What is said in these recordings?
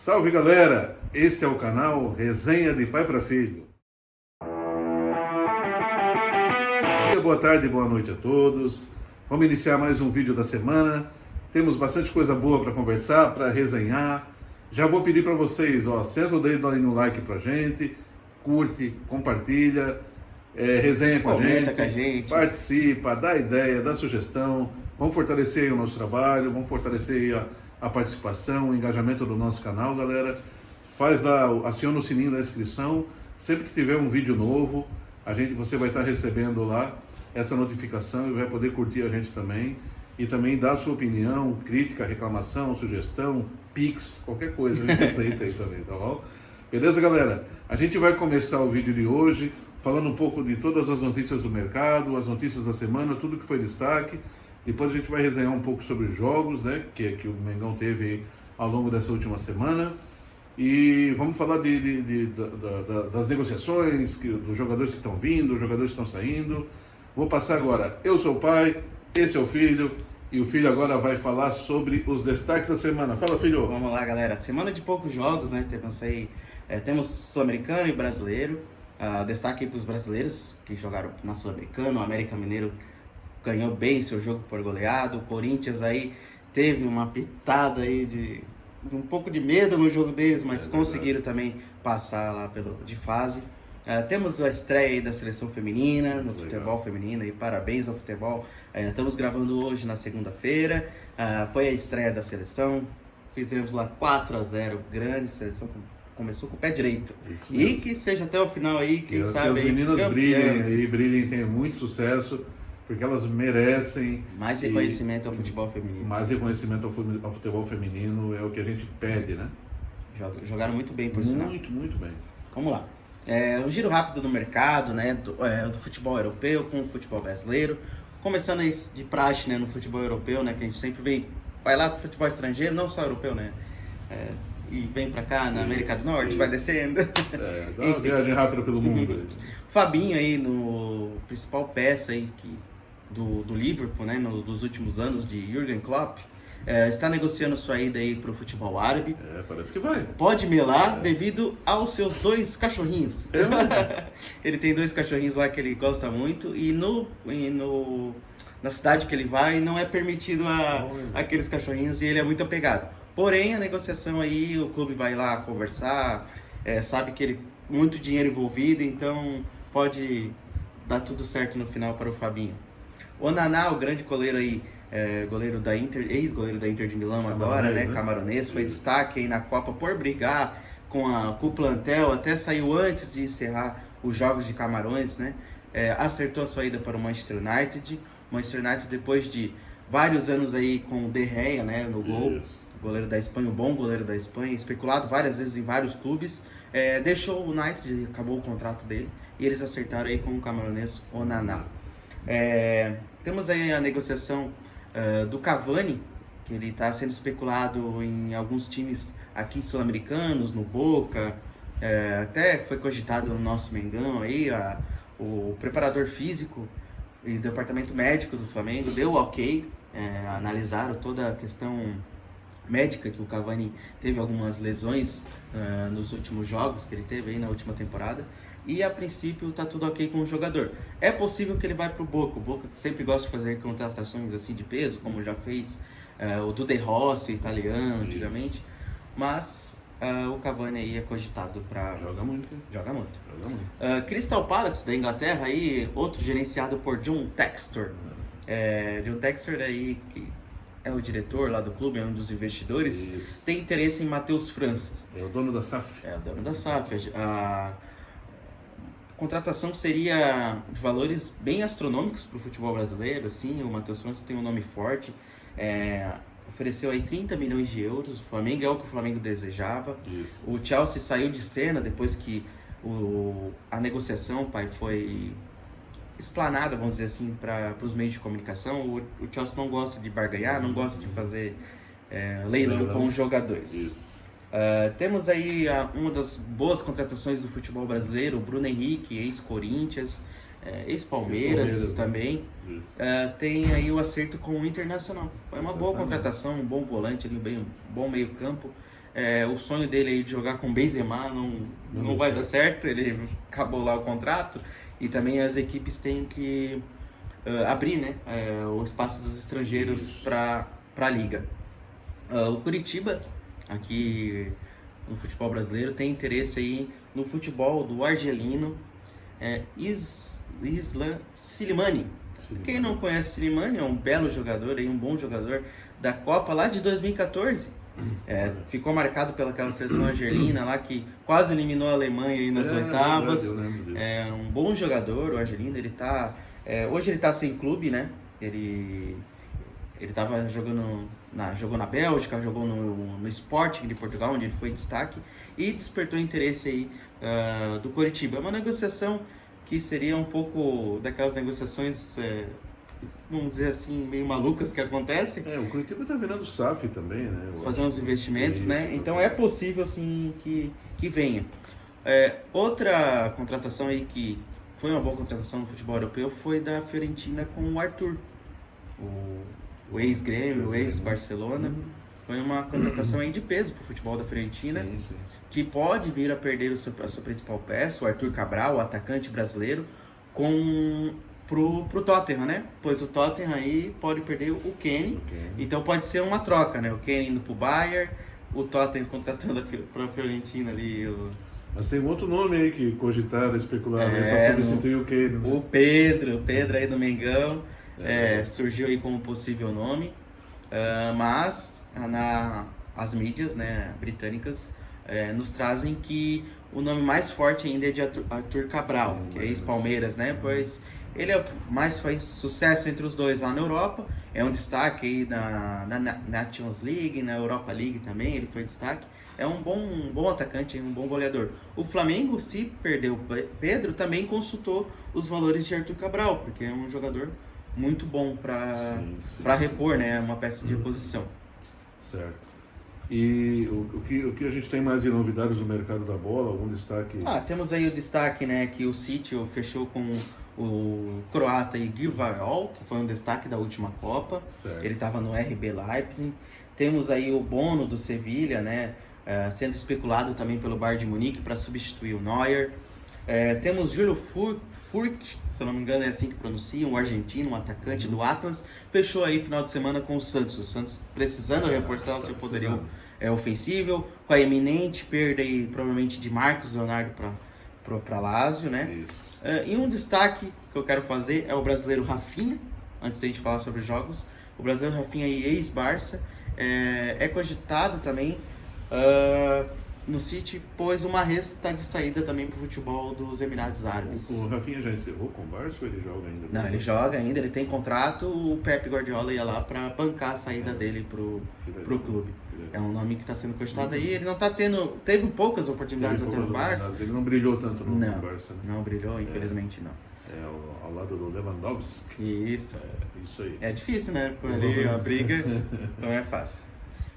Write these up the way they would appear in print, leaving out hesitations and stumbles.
Salve galera, este é o canal Resenha de Pai para Filho. Bom dia, boa tarde, boa noite a todos. Vamos iniciar mais um vídeo da semana. Temos bastante coisa boa para conversar, para resenhar. Já vou pedir para vocês, senta o dedo aí no like pra gente, curte, compartilha, resenha com a gente, participa, dá ideia, dá sugestão. Vamos fortalecer aí o nosso trabalho, vamos fortalecer aí a participação, o engajamento do nosso canal, galera. Aciona o sininho da inscrição. Sempre que tiver um vídeo novo, você vai estar recebendo lá essa notificação e vai poder curtir a gente também. E também dar a sua opinião, crítica, reclamação, sugestão, pix, qualquer coisa a gente aceita aí também, tá bom? Beleza, galera? A gente vai começar o vídeo de hoje falando um pouco de todas as notícias do mercado, as notícias da semana, tudo que foi destaque. Depois a gente vai resenhar um pouco sobre os jogos, né, que o Mengão teve ao longo dessa última semana. E vamos falar das negociações, dos jogadores que estão vindo, dos jogadores que estão saindo. Vou passar agora. Eu sou o pai, esse é o filho, e o filho agora vai falar sobre os destaques da semana. Fala, filho! Vamos lá, galera. Semana de poucos jogos, né? Temos Sul-Americano e Brasileiro. Destaque para os brasileiros que jogaram na Sul-Americano. O América Mineiro ganhou bem seu jogo por goleado. O Corinthians aí teve uma pitada aí de um pouco de medo no jogo deles, mas conseguiram também passar lá de fase. Temos a estreia aí da seleção feminina, no futebol feminino, e parabéns ao futebol. Estamos gravando hoje na segunda-feira. Foi a estreia da seleção, fizemos lá 4-0, grande seleção, começou com o pé direito. E que seja até o final aí, quem sabe. Que as meninas brilhem, tenham muito sucesso, porque elas merecem. Mais reconhecimento ao futebol feminino. Mais reconhecimento ao futebol feminino é o que a gente pede, né? Jogaram muito bem, por sinal. Muito bem. Vamos lá. Um giro rápido no mercado, né, do futebol europeu com o futebol brasileiro. Começando aí de praxe, né, no futebol europeu, né, que a gente sempre vai lá pro futebol estrangeiro, não só europeu, né, e vem pra cá na América do Norte, vai descendo. Dá uma viagem rápida pelo mundo. Fabinho aí, no principal peça aí do Liverpool, né, dos últimos anos, de Jürgen Klopp. Está negociando sua ida aí pro futebol árabe. Parece que vai. Pode melar devido aos seus 2 cachorrinhos. Ele tem 2 cachorrinhos lá que ele gosta muito e na cidade que ele vai não é permitido aqueles cachorrinhos e ele é muito apegado. Porém, a negociação aí, o clube vai lá conversar, sabe que ele muito dinheiro envolvido, então pode dar tudo certo no final para o Fabinho. O Onaná, o grande goleiro aí, goleiro da Inter, ex-goleiro da Inter de Milão agora, né? Camaronês, foi destaque aí na Copa por brigar com o plantel, até saiu antes de encerrar os jogos de Camarões, né? Acertou a sua ida para o Manchester United. Manchester United, depois de vários anos aí com o De Gea, né, no gol, goleiro da Espanha, o bom goleiro da Espanha, especulado várias vezes em vários clubes, deixou o United, acabou o contrato dele, e eles acertaram aí com o camaronês Onaná. Temos aí a negociação do Cavani, que ele está sendo especulado em alguns times aqui sul-americanos, no Boca, até foi cogitado no nosso Mengão aí, o preparador físico e departamento médico do Flamengo deu ok, analisaram toda a questão médica, que o Cavani teve algumas lesões nos últimos jogos que ele teve aí na última temporada, e a princípio está tudo ok com o jogador. É possível que ele vá para o Boca que sempre gosta de fazer contratações assim de peso, como já fez o do De Rossi, italiano, antigamente, mas o Cavani aí é cogitado para... Joga muito. Crystal Palace da Inglaterra, aí, outro gerenciado por John Textor. John Textor aí, que é o diretor lá do clube, é um dos investidores, tem interesse em Matheus França. É o dono da SAF. É o dono da SAF. A contratação seria de valores bem astronômicos para o futebol brasileiro, assim. O Matheus França tem um nome forte, ofereceu aí 30 milhões de euros, o Flamengo é o que o Flamengo desejava. O Chelsea saiu de cena depois que a negociação, foi explanada, vamos dizer assim, para os meios de comunicação. O Chelsea não gosta de barganhar, não gosta de fazer leilão com os jogadores. Temos aí uma das boas contratações do futebol brasileiro, o Bruno Henrique, ex-Corinthians, ex-Palmeiras também. Tem aí o acerto com o Internacional. Foi uma boa contratação, um bom volante, um bom meio campo. o sonho dele aí de jogar com Benzema não vai dar certo, ele acabou lá o contrato, e também as equipes têm que abrir, né, o espaço dos estrangeiros para a liga. O Curitiba, aqui no futebol brasileiro, tem interesse aí no futebol do argelino Islam Slimani. Quem não conhece Slimani, é um belo jogador, aí, um bom jogador da Copa lá de 2014. Ficou marcado pelaquela seleção argelina lá que quase eliminou a Alemanha aí nas oitavas. É um bom jogador, o argelino. Ele tá, hoje ele tá sem clube, né? Ele tava jogou na Bélgica, jogou no Sporting de Portugal, onde ele foi destaque, e despertou interesse aí do Coritiba. É uma negociação que seria um pouco daquelas negociações, vamos dizer assim, meio malucas que acontecem. O Curitiba tá virando SAF também, né? Fazer uns investimentos, né? Então é possível, sim, que venha. Outra contratação aí que foi uma boa contratação no futebol europeu foi da Fiorentina com o Arthur, o ex-Grêmio, o ex-Barcelona. Foi uma contratação aí de peso para o futebol da Fiorentina, sim. Que pode vir a perder a sua principal peça, o Arthur Cabral, o atacante brasileiro, pro Tottenham, né? Pois o Tottenham aí pode perder o Kenny, então pode ser uma troca, né? O Kenny indo pro Bayern, o Tottenham contratando para a Fiorentina ali. Mas tem um outro nome aí que cogitaram, especularam para substituir o Kenny, né? O Pedro aí do Mengão, surgiu aí como possível nome, mas as mídias, né, britânicas nos trazem que o nome mais forte ainda é de Arthur Cabral, que é ex-Palmeiras, né? Pois ele é o que mais faz sucesso entre os dois lá na Europa, é um destaque aí na Nations League, na Europa League também, ele foi destaque. É um bom atacante, um bom goleador. O Flamengo, se perdeu o Pedro, também consultou os valores de Arthur Cabral, porque é um jogador muito bom para repor, né, uma peça de reposição. Certo. E o que a gente tem mais de novidades no mercado da bola? Algum destaque? Temos aí o destaque, né, que o City fechou com o croata Gvardiol, que foi um destaque da última Copa. Certo. Ele estava no RB Leipzig. Temos aí o Bono do Sevilha, né, sendo especulado também pelo Bayern de Munique para substituir o Neuer. Temos Júlio Furch, se eu não me engano é assim que pronuncia, um argentino, um atacante do Atlas, fechou aí final de semana com o Santos precisando reforçar o seu poderio ofensivo, com a eminente perda aí, provavelmente de Marcos Leonardo para Lazio, né? E um destaque que eu quero fazer é o brasileiro Rafinha, antes da gente falar sobre jogos. O brasileiro Rafinha, ex-Barça, é cogitado também no City, pois o Mahrez está de saída também para o futebol dos Emirados Árabes. O Rafinha já encerrou com o Barça ou ele joga ainda? Não, ele joga ainda, ele tem contrato. O Pep Guardiola ia lá para bancar a saída dele pro clube. É um nome que está sendo cogitado aí. Ele não está teve poucas oportunidades até no Barça. Ele não brilhou tanto no Barça, né? Não brilhou, infelizmente não. Ao lado do Lewandowski. Isso. Isso aí. É difícil, né? Por ali a briga não é fácil.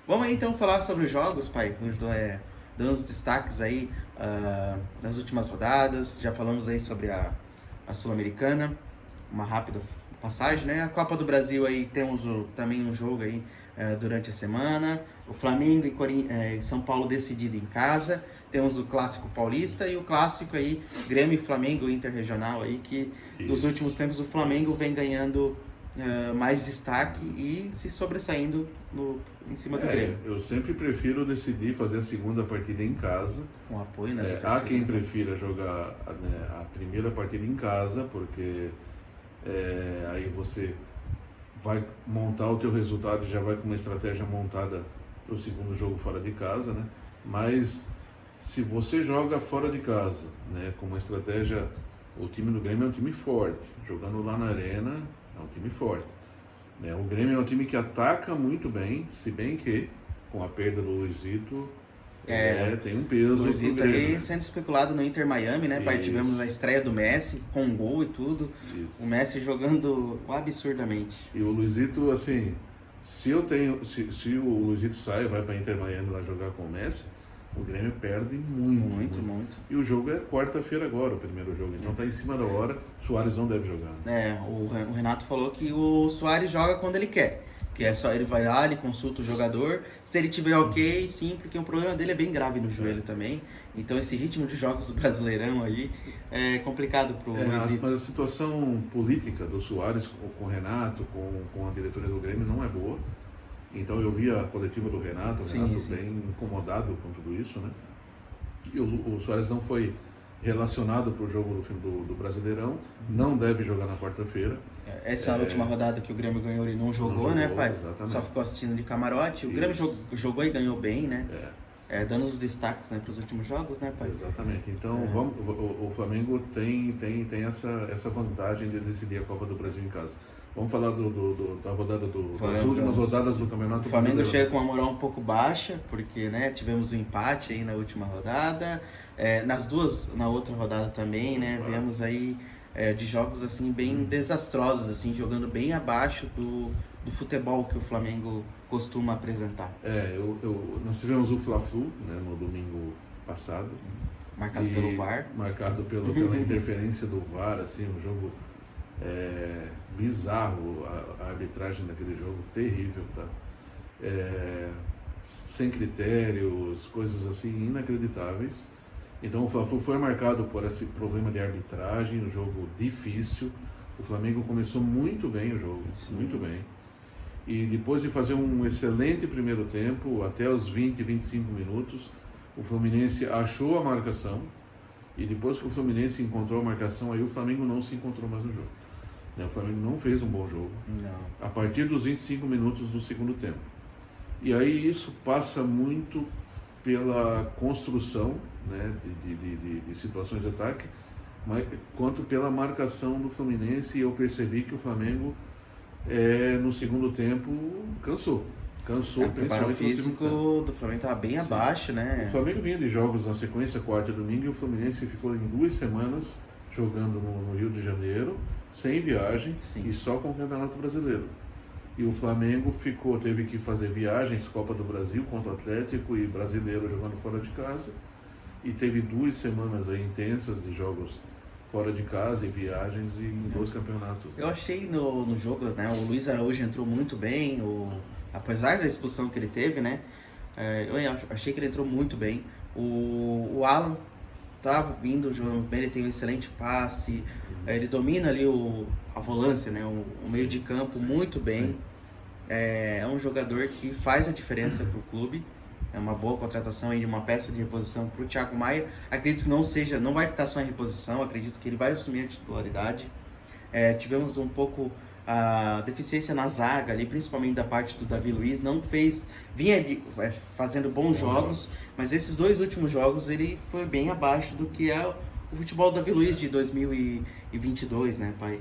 Vamos aí, então falar sobre os jogos, pai. Dando os destaques aí das últimas rodadas. Já falamos aí sobre a Sul-Americana, uma rápida passagem, né? A Copa do Brasil aí temos também um jogo aí durante a semana. O Flamengo e São Paulo decidido em casa. Temos o Clássico Paulista e o Clássico aí Grêmio e Flamengo Interregional aí, que nos últimos tempos o Flamengo vem ganhando mais destaque e se sobressaindo em cima do Grêmio. Eu sempre prefiro decidir fazer a segunda partida em casa. Com apoio, né? Há quem prefira jogar a primeira partida em casa, porque aí você vai montar o teu resultado, já vai com uma estratégia montada para o segundo jogo fora de casa, né? Mas se você joga fora de casa, né, com uma estratégia, o time do Grêmio é um time forte, jogando lá na arena é um time forte, né? O Grêmio é um time que ataca muito bem, se bem que com a perda do Luizito tem um peso. O Luizito aí sendo especulado no Inter Miami, né? Pai, tivemos a estreia do Messi com um gol e tudo. Isso. O Messi jogando absurdamente. E o Luizito, assim, se o Luizito sai e vai para Inter Miami lá jogar com o Messi, o Grêmio perde muito. E o jogo é quarta-feira agora, o primeiro jogo. Então tá em cima da hora. Soares não deve jogar. O Renato falou que o Soares joga quando ele quer. Que é só ele vai lá, ele consulta o jogador, se ele tiver ok, sim, porque o problema dele é bem grave no joelho também. Então esse ritmo de jogos do Brasileirão aí é complicado pro Luizito. Mas a situação política do Soares com o Renato, com a diretoria do Grêmio não é boa. Então eu vi a coletiva do Renato, o Renato bem incomodado com tudo isso, né? E o Soares não foi relacionado para o jogo do Brasileirão, não deve jogar na quarta-feira. Essa última rodada que o Grêmio ganhou, ele não jogou, né, pai? Exatamente. Só ficou assistindo de camarote. O Grêmio jogou e ganhou bem, né? Dando os destaques, né, para os últimos jogos, né, pai? Exatamente. Então o Flamengo tem essa vantagem de decidir a Copa do Brasil em casa. Vamos falar da rodada das últimas rodadas do Campeonato Brasileiro. O Flamengo chega com uma moral um pouco baixa, porque, né, tivemos um empate aí na última rodada. Na outra rodada também, né, viemos aí de jogos assim bem desastrosos, assim, jogando bem abaixo do futebol que o Flamengo costuma apresentar. Nós tivemos o Fla-Flu, né, no domingo passado. Marcado pelo VAR. Marcado pela interferência do VAR, assim, um jogo bizarro, a arbitragem daquele jogo, terrível, tá? Sem critérios, coisas assim inacreditáveis. Então o Fla-Flu foi marcado por esse problema de arbitragem, um jogo difícil. O Flamengo começou muito bem o jogo, muito bem. E depois de fazer um excelente primeiro tempo, até os 20, 25 minutos, o Fluminense achou a marcação. E depois que o Fluminense encontrou a marcação, aí o Flamengo não se encontrou mais no jogo. O Flamengo não fez um bom jogo. Não. A partir dos 25 minutos do segundo tempo. E aí isso passa muito pela construção, né, de situações de ataque, quanto pela marcação do Fluminense. E eu percebi que o Flamengo no segundo tempo cansou, principalmente o físico do Flamengo estava bem abaixo, né? O Flamengo vinha de jogos na sequência, quarta e domingo, e o Fluminense ficou em 2 semanas jogando no Rio de Janeiro, sem viagem e só com o Campeonato Brasileiro. E o Flamengo teve que fazer viagens, Copa do Brasil contra o Atlético e Brasileiro jogando fora de casa, e teve 2 semanas aí intensas de jogos fora de casa e viagens em 2 campeonatos. Eu achei no jogo, né, o Luiz Araújo entrou muito bem, apesar da expulsão que ele teve, né, eu achei que ele entrou muito bem. O Alan estava vindo jogando bem, ele tem um excelente passe, ele domina ali a volância, né, o meio de campo muito bem. É um jogador que faz a diferença para o clube. É uma boa contratação e uma peça de reposição para o Thiago Maia. Acredito que não vai ficar só em reposição, acredito que ele vai assumir a titularidade. Tivemos um pouco a deficiência na zaga ali, principalmente da parte do Davi Luiz. Vinha fazendo bons jogos, mas esses 2 últimos jogos ele foi bem abaixo do que é o futebol do Davi Luiz de 2022, né, pai?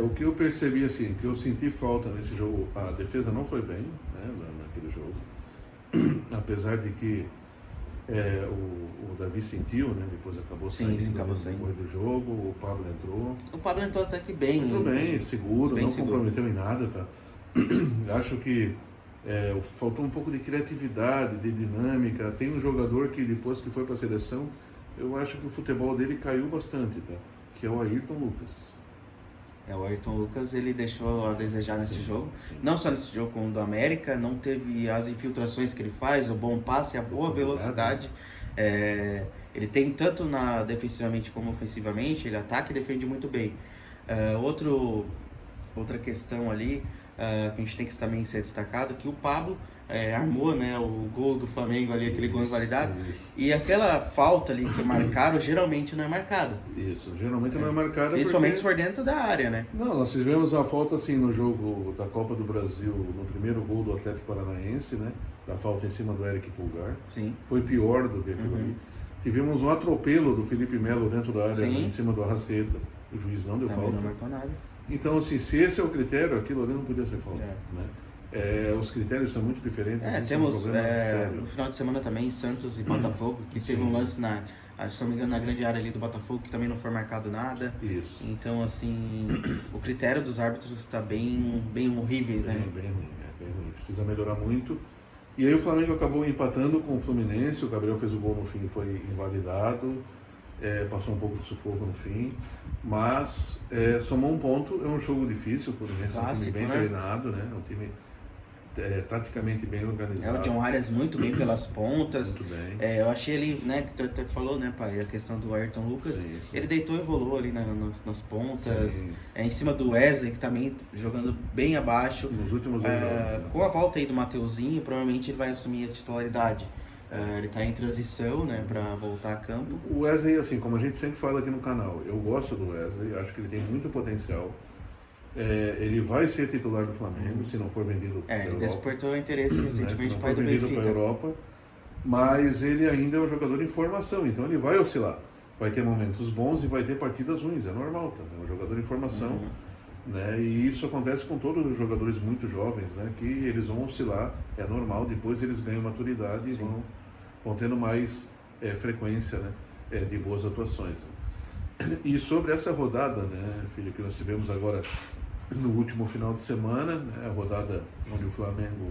O que eu percebi, assim, que eu senti falta nesse jogo, a defesa não foi bem, né, naquele jogo. Apesar de que o Davi sentiu, né? Depois acabou saindo depois do jogo, o Pablo entrou. O Pablo entrou até que bem. Entrou bem, seguro, não comprometeu em nada, tá? Acho que faltou um pouco de criatividade, de dinâmica. Tem um jogador que depois que foi para a seleção, eu acho que o futebol dele caiu bastante, tá? Que é o Ayrton Lucas. O Ayrton Lucas, ele deixou a desejar nesse jogo. Não só nesse jogo como o do América, não teve as infiltrações que ele faz, o bom passe, a boa velocidade. Ele tem tanto defensivamente como ofensivamente, ele ataca e defende muito bem. Outra questão ali, que a gente tem que também ser destacado, que o Pablo armou, né, o gol do Flamengo ali, aquele gol invalidado. E aquela falta ali que marcaram, geralmente não é marcada. Isso, geralmente não é marcada. Principalmente se for dentro da área, né? Não, nós tivemos a falta assim no jogo da Copa do Brasil, no primeiro gol do Atlético Paranaense, né? Da falta em cima do Eric Pulgar. Sim. Foi pior do que aquilo ali. Tivemos um atropelo do Felipe Melo dentro da área, em cima do Arrascaeta. O juiz não deu falta. Não marcou nada. Então, assim, se esse é o critério, aquilo ali não podia ser falta, né? Os critérios são muito diferentes. Temos no final de semana também Santos e Botafogo, que teve um lance se não me engano, na grande área ali do Botafogo, que também não foi marcado nada. Isso. Então, assim, o critério dos árbitros está bem horríveis, né? Bem ruim. Precisa melhorar muito. E aí o Flamengo acabou empatando com o Fluminense, o Gabriel fez o gol no fim e foi invalidado. passou um pouco de sufoco no fim, mas somou um ponto. É um jogo difícil, o Fluminense é um time bem treinado, né? É um time taticamente bem organizado. O John Arias muito bem pelas pontas. Muito bem. Eu achei ele, né, que tu até falou, né, pai, a questão do Ayrton Lucas. Sim, sim. Ele deitou e rolou ali nas pontas. Em cima do Wesley, que também jogando bem abaixo. Nos últimos dois jogos, né? Com a volta aí do Mateuzinho, provavelmente ele vai assumir a titularidade. Ele está em transição, né, para voltar a campo. O Wesley, assim, como a gente sempre fala aqui no canal, eu gosto do Wesley, acho que ele tem muito potencial. Ele vai ser titular do Flamengo, se não for vendido para a Europa. Ele despertou interesse recentemente para do Benfica. Para a Europa, mas ele ainda é um jogador em formação, então ele vai oscilar. Vai ter momentos bons e vai ter partidas ruins, é normal, tá? É um jogador em formação, né? E isso acontece com todos os jogadores muito jovens, né? Que eles vão oscilar, é normal, depois eles ganham maturidade e vão tendo mais frequência, né? De boas atuações. E sobre essa rodada, né, filho, que nós tivemos agora no último final de semana, né, a rodada onde o Flamengo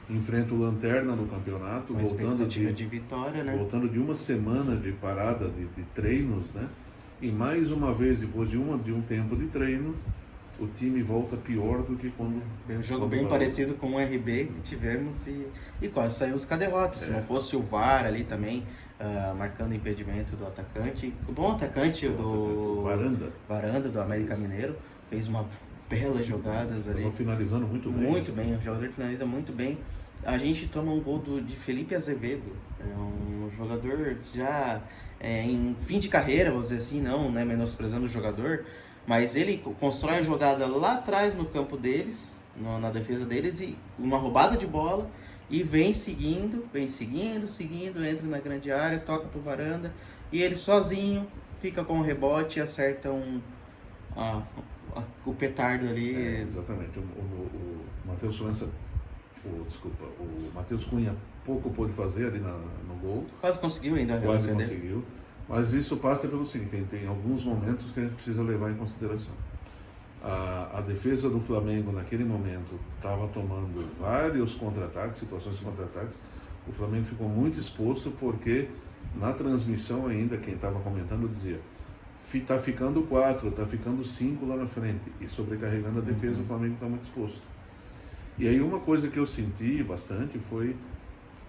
enfrenta o Lanterna no campeonato, voltando de vitória, né? Voltando de uma semana de parada de treinos, né? E mais uma vez, depois de um tempo de treino, o time volta pior do que quando... Um jogo bem parecido com o RB que tivemos e quase saímos com a derrota. Se não fosse o VAR ali também, marcando o impedimento do atacante. O bom atacante do Varanda do América Mineiro, fez uma belas jogadas ali. Estava finalizando muito bem. Muito bem, o jogador finaliza muito bem. A gente toma um gol de Felipe Azevedo, um jogador já em fim de carreira, vamos dizer assim, não, né, menosprezando o jogador, mas ele constrói a jogada lá atrás no campo deles, na defesa deles, e uma roubada de bola, e vem seguindo, entra na grande área, toca pro Varanda, e ele sozinho fica com o rebote e acerta o petardo ali. Exatamente. O Matheus França, o Matheus Cunha pouco pôde fazer ali no gol. Quase conseguiu ainda. Quase conseguiu. Mas isso passa pelo seguinte, tem alguns momentos que a gente precisa levar em consideração. A defesa do Flamengo naquele momento estava tomando vários contra-ataques, situações de contra-ataques. O Flamengo ficou muito exposto porque na transmissão ainda, quem estava comentando dizia: está ficando 4, está ficando 5 lá na frente, e sobrecarregando a defesa, o Flamengo está muito exposto. E aí uma coisa que eu senti bastante foi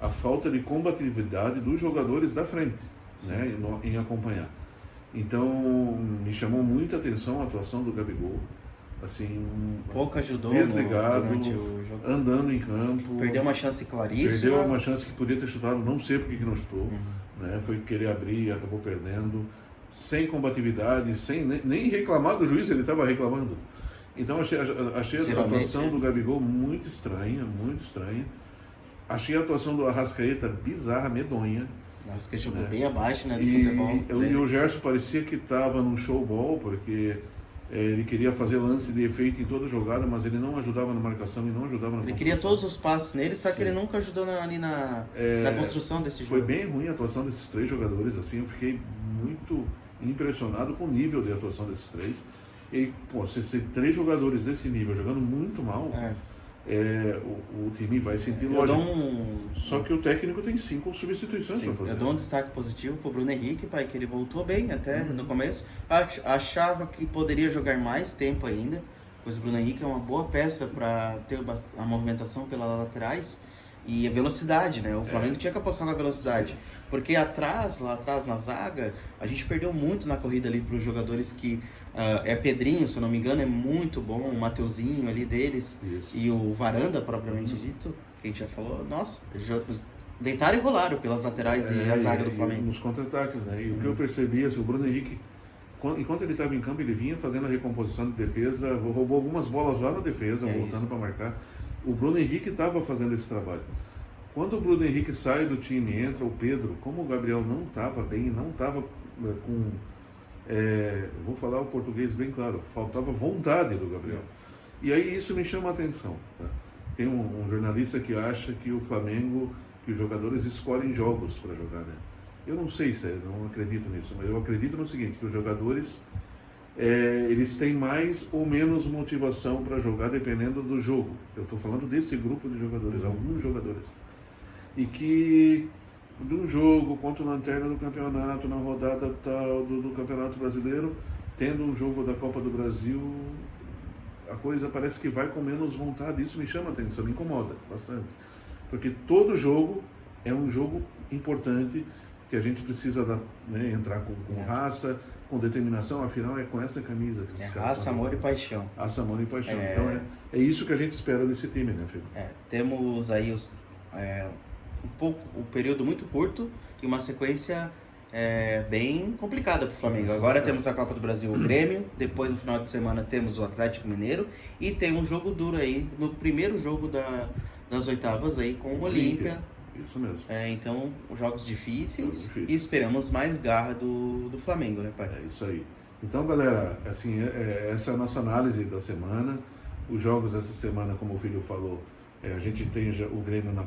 a falta de combatividade dos jogadores da frente, né, em acompanhar. Então me chamou muita atenção a atuação do Gabigol, assim, pouco ajudou, desligado, andando em campo. Perdeu uma chance claríssima. Perdeu uma chance que podia ter chutado, não sei porque que não chutou, né, foi querer abrir e acabou perdendo. Sem combatividade, nem reclamar do juiz, ele estava reclamando. Então achei a atuação do Gabigol muito estranha, muito estranha. Achei a atuação do Arrascaeta bizarra, medonha. Acho que jogou bem abaixo, né, do futebol. E o Gerson parecia que estava num showball, porque ele queria fazer lance de efeito em toda jogada, mas ele não ajudava na marcação e não ajudava na Ele queria todos os passos nele, só que ele nunca ajudou ali na construção desse jogo. Foi bem ruim a atuação desses três jogadores, assim, eu fiquei muito impressionado com o nível de atuação desses três. E, pô, se três jogadores desse nível jogando muito mal, o time vai sentir lógico. Só que o técnico tem 5 substituições para fazer. Eu dou um destaque positivo pro Bruno Henrique, pai, que ele voltou bem até no começo. Achava que poderia jogar mais tempo ainda, pois o Bruno Henrique é uma boa peça para ter a movimentação pelas laterais e a velocidade, né? O Flamengo tinha que apostar na velocidade. Sim. Porque lá atrás na zaga, a gente perdeu muito na corrida ali para os jogadores que... Pedrinho, se eu não me engano, é muito bom, o Mateuzinho ali deles. Isso. E o Varanda, propriamente dito, que a gente já falou, nossa, deitaram e rolaram pelas laterais e a zaga do Flamengo. Nos contra-ataques, né? E o que eu percebi, assim, o Bruno Henrique, enquanto ele estava em campo, ele vinha fazendo a recomposição de defesa, roubou algumas bolas lá na defesa, voltando para marcar. O Bruno Henrique estava fazendo esse trabalho. Quando o Bruno Henrique sai do time, entra o Pedro, como o Gabriel não estava bem, não estava com... vou falar o português bem claro, faltava vontade do Gabriel. E aí isso me chama a atenção. Tá? Tem um jornalista que acha que o Flamengo, que os jogadores escolhem jogos para jogar, né? Eu não sei se não acredito nisso, mas eu acredito no seguinte, que os jogadores eles têm mais ou menos motivação para jogar dependendo do jogo. Eu estou falando desse grupo de jogadores, alguns jogadores. E que de um jogo contra o Lanterna do campeonato, na rodada tal do Campeonato Brasileiro, tendo um jogo da Copa do Brasil, a coisa parece que vai com menos vontade. Isso me chama a atenção, me incomoda bastante. Porque todo jogo é um jogo importante, que a gente precisa né, entrar com raça, com determinação, afinal é com essa camisa que esses caras raça, amor e paixão. Raça, amor e paixão. Então é isso que a gente espera desse time, né, filho? Temos aí um período muito curto e uma sequência bem complicada para o Flamengo. Agora temos a Copa do Brasil, o Grêmio, depois no final de semana temos o Atlético Mineiro e tem um jogo duro aí no primeiro jogo das oitavas aí com o Olímpia. Isso mesmo. Então, jogos difíceis e esperamos mais garra do Flamengo, né, pai? É isso aí. Então, galera, assim, essa é a nossa análise da semana. Os jogos dessa semana, como o filho falou, a gente tem o Grêmio na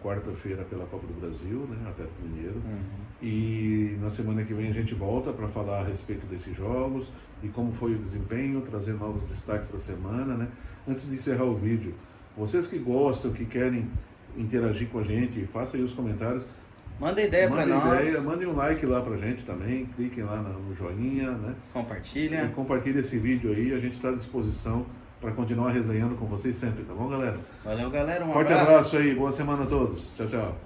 quarta-feira pela Copa do Brasil, né, Atlético Mineiro. E na semana que vem a gente volta para falar a respeito desses jogos e como foi o desempenho, trazer novos destaques da semana, né? Antes de encerrar o vídeo, vocês que gostam, que querem interagir com a gente, façam aí os comentários. Manda ideia para nós. Mandem um like lá pra gente também, cliquem lá no joinha, né? Compartilha. E compartilha esse vídeo aí, a gente está à disposição para continuar resenhando com vocês sempre, tá bom, galera? Valeu, galera. Forte abraço aí, boa semana a todos. Tchau, tchau.